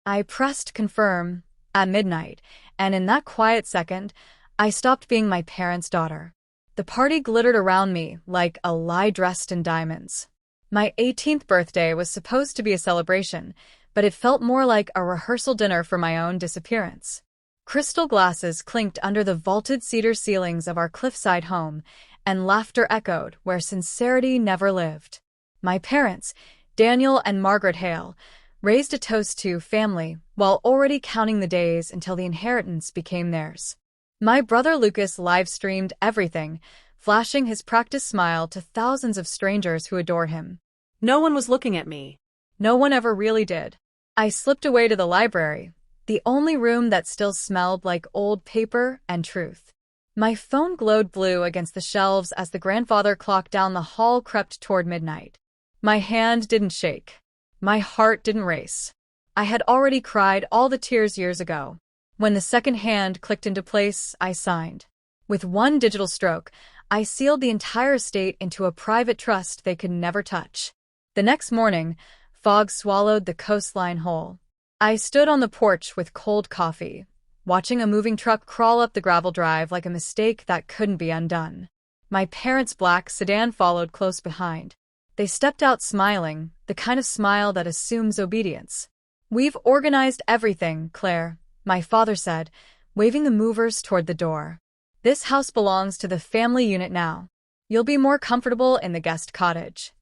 I pressed confirm at midnight, and in that quiet second, I stopped being my parents' daughter. The party glittered around me like a lie dressed in diamonds. My 18th birthday was supposed to be a celebration, but it felt more like a rehearsal dinner for my own disappearance. Crystal glasses clinked under the vaulted cedar ceilings of our cliffside home, and laughter echoed where sincerity never lived. My parents, Daniel and Margaret Hale, raised a toast to family while already counting the days until the inheritance became theirs. My brother Lucas live-streamed everything, flashing his practiced smile to thousands of strangers who adore him. No one was looking at me. No one ever really did. I slipped away to the library, the only room that still smelled like old paper and truth. My phone glowed blue against the shelves as the grandfather clock down the hall crept toward midnight. My hand didn't shake. My heart didn't race. I had already cried all the tears years ago. When the second hand clicked into place, I signed. With one digital stroke, I sealed the entire estate into a private trust they could never touch. The next morning, fog swallowed the coastline whole. I stood on the porch with cold coffee, watching a moving truck crawl up the gravel drive like a mistake that couldn't be undone. My parents' black sedan followed close behind. They stepped out smiling, the kind of smile that assumes obedience. "We've organized everything, Claire," my father said, waving the movers toward the door. "This house belongs to the family unit now. You'll be more comfortable in the guest cottage."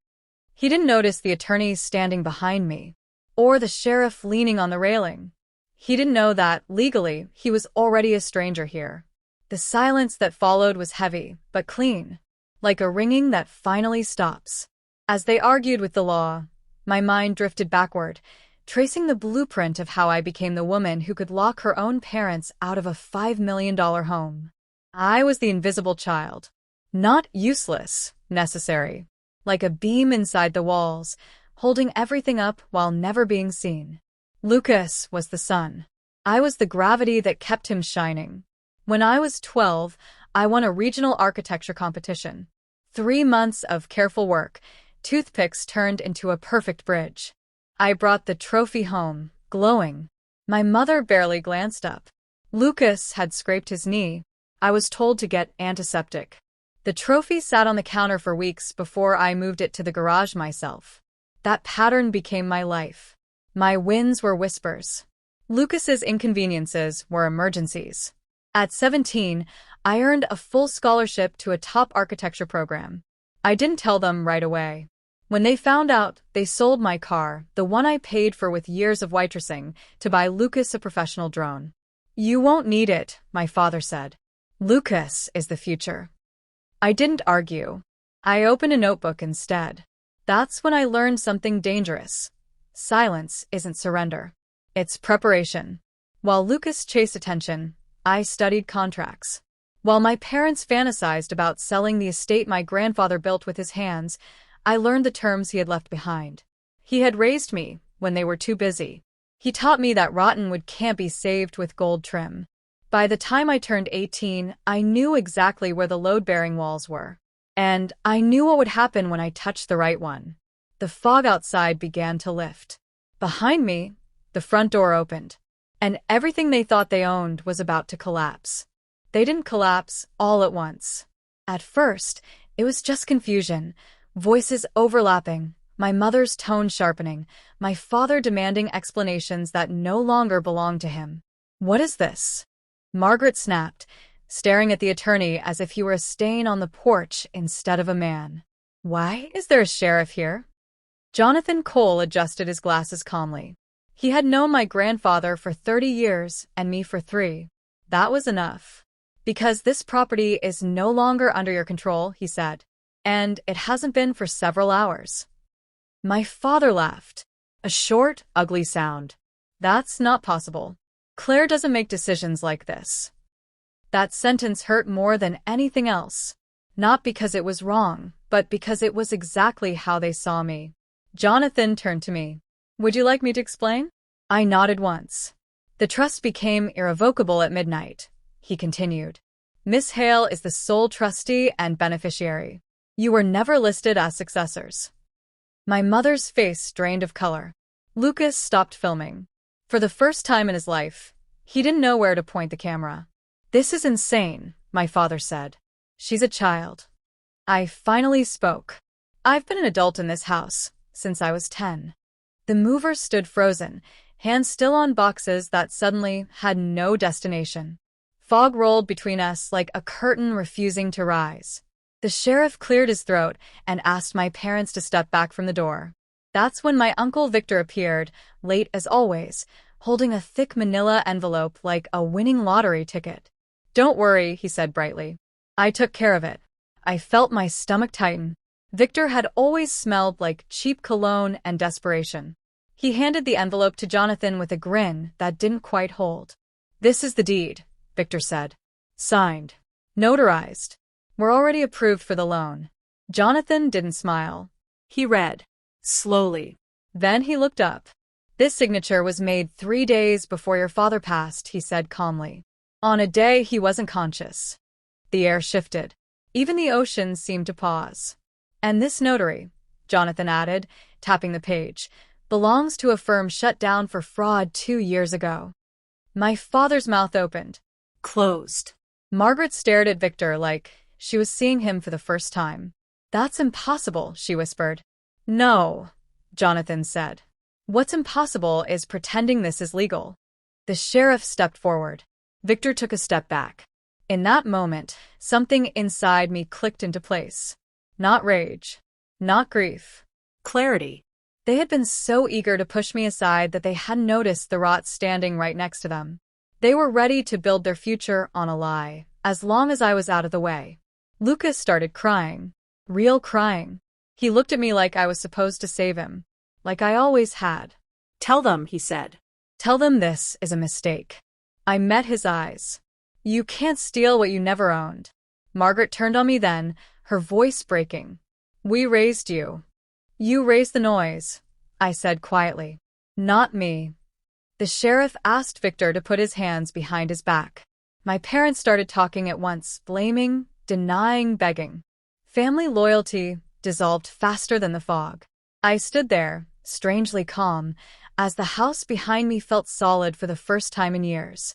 He didn't notice the attorneys standing behind me, or the sheriff leaning on the railing. He didn't know that, legally, he was already a stranger here. The silence that followed was heavy, but clean, like a ringing that finally stops. As they argued with the law, my mind drifted backward, tracing the blueprint of how I became the woman who could lock her own parents out of a $5 million home. I was the invisible child. Not useless, necessary. Like a beam inside the walls, holding everything up while never being seen. Lucas was the sun. I was the gravity that kept him shining. When I was 12, I won a regional architecture competition. 3 months of careful work, toothpicks turned into a perfect bridge. I brought the trophy home, glowing. My mother barely glanced up. Lucas had scraped his knee. I was told to get antiseptic. The trophy sat on the counter for weeks before I moved it to the garage myself. That pattern became my life. My wins were whispers. Lucas's inconveniences were emergencies. At 17, I earned a full scholarship to a top architecture program. I didn't tell them right away. When they found out, they sold my car, the one I paid for with years of waitressing, to buy Lucas a professional drone. "You won't need it," my father said. "Lucas is the future." I didn't argue. I opened a notebook instead. That's when I learned something dangerous. Silence isn't surrender. It's preparation. While Lucas chased attention, I studied contracts. While my parents fantasized about selling the estate my grandfather built with his hands, I learned the terms he had left behind. He had raised me when they were too busy. He taught me that rotten wood can't be saved with gold trim. By the time I turned 18, I knew exactly where the load-bearing walls were. And I knew what would happen when I touched the right one. The fog outside began to lift. Behind me, the front door opened, and everything they thought they owned was about to collapse. They didn't collapse all at once. At first, it was just confusion, voices overlapping, my mother's tone sharpening, my father demanding explanations that no longer belonged to him. "What is this?" Margaret snapped, staring at the attorney as if he were a stain on the porch instead of a man. "Why is there a sheriff here?" Jonathan Cole adjusted his glasses calmly. He had known my grandfather for 30 years and me for 3. That was enough. "Because this property is no longer under your control," he said. "And it hasn't been for several hours." My father laughed. A short, ugly sound. "That's not possible. Claire doesn't make decisions like this." That sentence hurt more than anything else. Not because it was wrong, but because it was exactly how they saw me. Jonathan turned to me. "Would you like me to explain?" I nodded once. "The trust became irrevocable at midnight," he continued. "Miss Hale is the sole trustee and beneficiary. You were never listed as successors." My mother's face drained of color. Lucas stopped filming. For the first time in his life, he didn't know where to point the camera. "This is insane," my father said. "She's a child." I finally spoke. "I've been an adult in this house since I was 10. The mover stood frozen, hands still on boxes that suddenly had no destination. Fog rolled between us like a curtain refusing to rise. The sheriff cleared his throat and asked my parents to step back from the door. That's when my Uncle Victor appeared, late as always, holding a thick manila envelope like a winning lottery ticket. "Don't worry," he said brightly. "I took care of it." I felt my stomach tighten. Victor had always smelled like cheap cologne and desperation. He handed the envelope to Jonathan with a grin that didn't quite hold. "This is the deed," Victor said. "Signed. Notarized. We're already approved for the loan." Jonathan didn't smile. He read. Slowly. Then he looked up. "This signature was made 3 days before your father passed," he said calmly. "On a day he wasn't conscious." The air shifted. Even the ocean seemed to pause. "And this notary," Jonathan added, tapping the page, "belongs to a firm shut down for fraud 2 years ago." My father's mouth opened. Closed. Margaret stared at Victor like she was seeing him for the first time. "That's impossible," she whispered. "No," Jonathan said. "What's impossible is pretending this is legal." The sheriff stepped forward. Victor took a step back. In that moment, something inside me clicked into place. Not rage. Not grief. Clarity. They had been so eager to push me aside that they hadn't noticed the rot standing right next to them. They were ready to build their future on a lie, as long as I was out of the way. Lucas started crying. Real crying. He looked at me like I was supposed to save him. Like I always had. "Tell them," he said. "Tell them this is a mistake." I met his eyes. "You can't steal what you never owned." Margaret turned on me then, her voice breaking. "We raised you. You raised the noise," I said quietly. "Not me." The sheriff asked Victor to put his hands behind his back. My parents started talking at once, blaming, denying, begging. Family loyalty dissolved faster than the fog. I stood there, strangely calm, as the house behind me felt solid for the first time in years.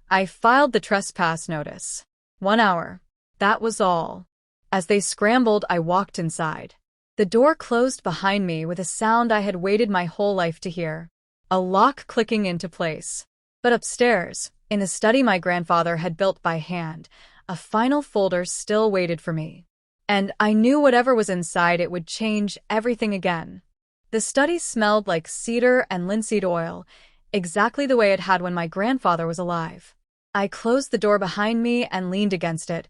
I filed the trespass notice. 1 hour. That was all. As they scrambled, I walked inside. The door closed behind me with a sound I had waited my whole life to hear. A lock clicking into place. But upstairs, in the study my grandfather had built by hand, a final folder still waited for me. And I knew whatever was inside it would change everything again. The study smelled like cedar and linseed oil, exactly the way it had when my grandfather was alive. I closed the door behind me and leaned against it,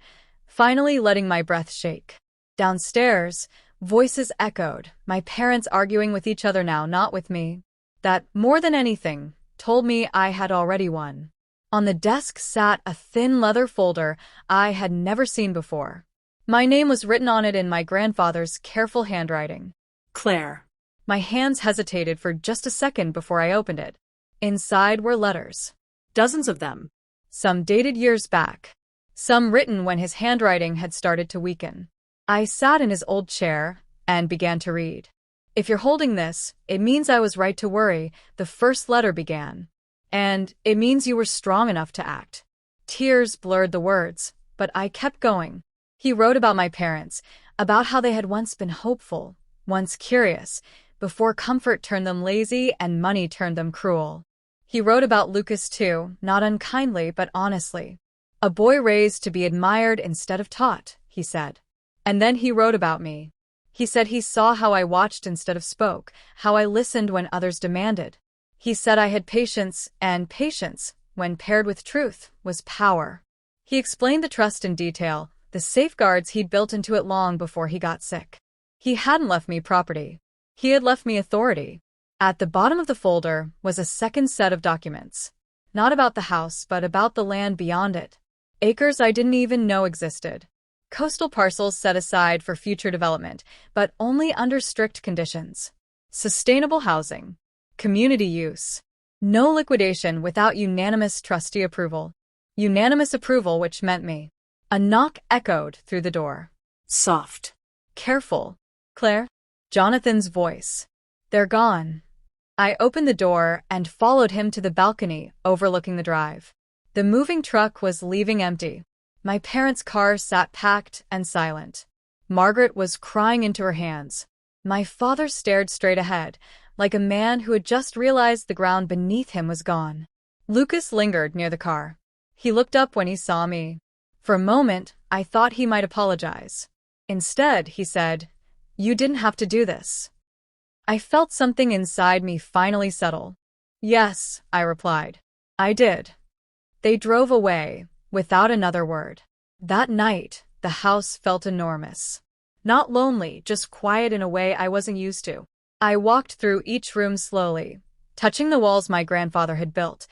finally letting my breath shake. Downstairs, voices echoed, my parents arguing with each other now, not with me. That, more than anything, told me I had already won. On the desk sat a thin leather folder I had never seen before. My name was written on it in my grandfather's careful handwriting. Claire. My hands hesitated for just a second before I opened it. Inside were letters. Dozens of them. Some dated years back. Some written when his handwriting had started to weaken. I sat in his old chair and began to read. "If you're holding this, it means I was right to worry," the first letter began. "And it means you were strong enough to act." Tears blurred the words, but I kept going. He wrote about my parents, about how they had once been hopeful, once curious, before comfort turned them lazy and money turned them cruel. He wrote about Lucas too, not unkindly but honestly. "A boy raised to be admired instead of taught," he said. And then he wrote about me. He said he saw how I watched instead of spoke, how I listened when others demanded. He said I had patience, and patience, when paired with truth, was power. He explained the trust in detail, the safeguards he'd built into it long before he got sick. He hadn't left me property. He had left me authority. At the bottom of the folder was a second set of documents. Not about the house, but about the land beyond it. Acres I didn't even know existed. Coastal parcels set aside for future development, but only under strict conditions. Sustainable housing. Community use. No liquidation without unanimous trustee approval. Unanimous approval, which meant me. A knock echoed through the door. Soft. "Careful, Claire." Jonathan's voice. "They're gone." I opened the door and followed him to the balcony overlooking the drive. The moving truck was leaving empty. My parents' car sat packed and silent. Margaret was crying into her hands. My father stared straight ahead, like a man who had just realized the ground beneath him was gone. Lucas lingered near the car. He looked up when he saw me. For a moment, I thought he might apologize. Instead, he said, "You didn't have to do this." I felt something inside me finally settle. "Yes," I replied. "I did." They drove away, without another word. That night, the house felt enormous. Not lonely, just quiet in a way I wasn't used to. I walked through each room slowly, touching the walls my grandfather had built,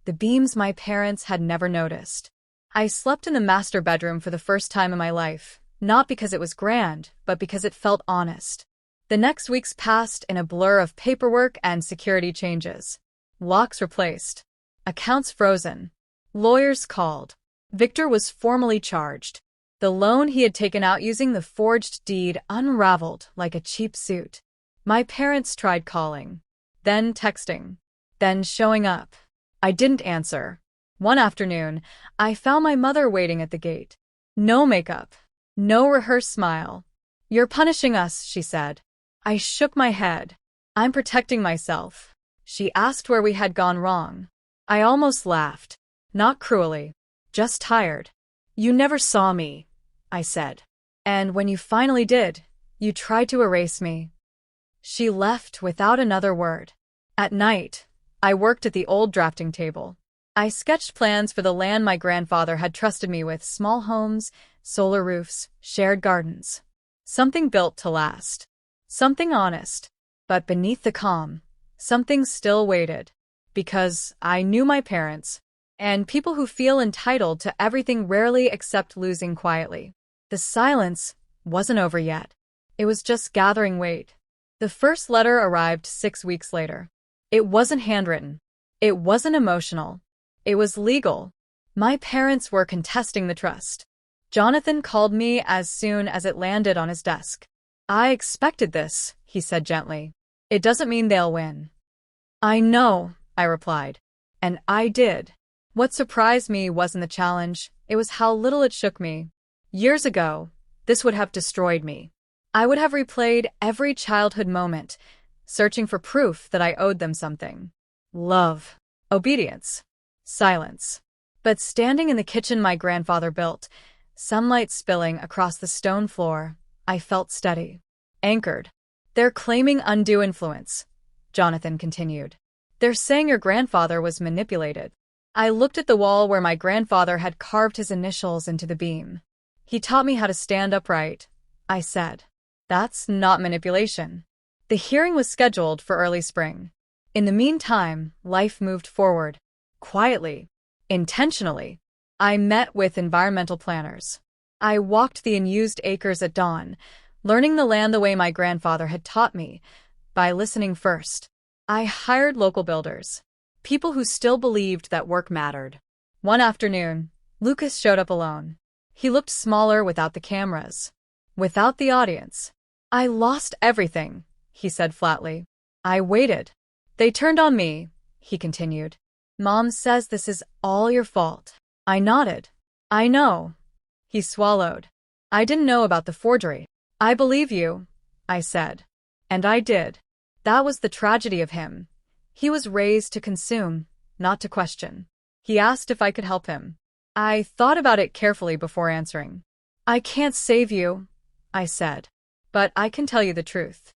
the beams my parents had never noticed. I slept in the master bedroom for the first time in my life, not because it was grand, but because it felt honest. The next weeks passed in a blur of paperwork and security changes. Locks replaced. Accounts frozen. Lawyers called. Victor was formally charged. The loan he had taken out using the forged deed unraveled like a cheap suit. My parents tried calling, then texting, then showing up. I didn't answer. One afternoon, I found my mother waiting at the gate. No makeup. No rehearsed smile. "You're punishing us," she said. I shook my head. "I'm protecting myself." She asked where we had gone wrong. I almost laughed. Not cruelly. Just tired. "You never saw me," I said. "And when you finally did, you tried to erase me." She left without another word. At night, I worked at the old drafting table. I sketched plans for the land my grandfather had trusted me with: small homes, solar roofs, shared gardens. Something built to last. Something honest. But beneath the calm, something still waited. Because I knew my parents, and people who feel entitled to everything rarely accept losing quietly. The silence wasn't over yet. It was just gathering weight. The first letter arrived 6 weeks later. It wasn't handwritten. It wasn't emotional. It was legal. My parents were contesting the trust. Jonathan called me as soon as it landed on his desk. "I expected this," he said gently. "It doesn't mean they'll win." "I know," I replied. And I did. What surprised me wasn't the challenge, it was how little it shook me. Years ago, this would have destroyed me. I would have replayed every childhood moment, searching for proof that I owed them something. Love. Obedience. Silence. But standing in the kitchen my grandfather built, sunlight spilling across the stone floor, I felt steady. Anchored. "They're claiming undue influence," Jonathan continued. "They're saying your grandfather was manipulated." I looked at the wall where my grandfather had carved his initials into the beam. "He taught me how to stand upright," I said. "That's not manipulation." The hearing was scheduled for early spring. In the meantime, life moved forward. Quietly. Intentionally. I met with environmental planners. I walked the unused acres at dawn, learning the land the way my grandfather had taught me, by listening first. I hired local builders. People who still believed that work mattered. One afternoon, Lucas showed up alone. He looked smaller without the cameras. Without the audience. "I lost everything," he said flatly. I waited. "They turned on me," he continued. "Mom says this is all your fault." I nodded. "I know." He swallowed. "I didn't know about the forgery." "I believe you," I said. And I did. That was the tragedy of him. He was raised to consume, not to question. He asked if I could help him. I thought about it carefully before answering. "I can't save you," I said. "But I can tell you the truth."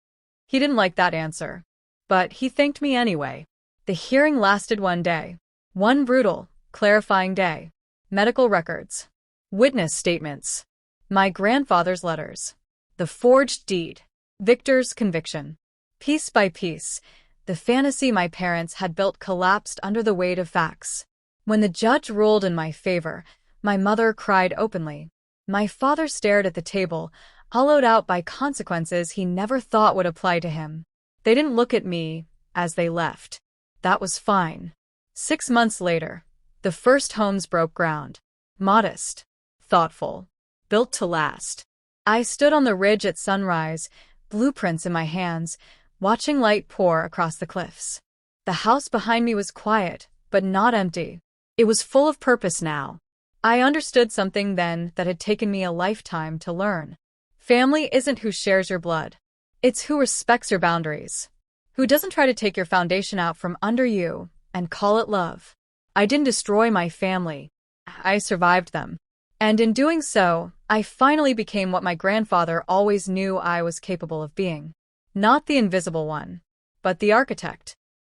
He didn't like that answer. But he thanked me anyway. The hearing lasted one day. One brutal, clarifying day. Medical records. Witness statements. My grandfather's letters. The forged deed. Victor's conviction. Piece by piece, the fantasy my parents had built collapsed under the weight of facts. When the judge ruled in my favor, my mother cried openly. My father stared at the table, hollowed out by consequences he never thought would apply to him. They didn't look at me as they left. That was fine. 6 months later, the first homes broke ground. Modest. Thoughtful. Built to last. I stood on the ridge at sunrise, blueprints in my hands, watching light pour across the cliffs. The house behind me was quiet, but not empty. It was full of purpose now. I understood something then that had taken me a lifetime to learn. Family isn't who shares your blood. It's who respects your boundaries. Who doesn't try to take your foundation out from under you and call it love. I didn't destroy my family. I survived them. And in doing so, I finally became what my grandfather always knew I was capable of being. Not the invisible one, but the architect.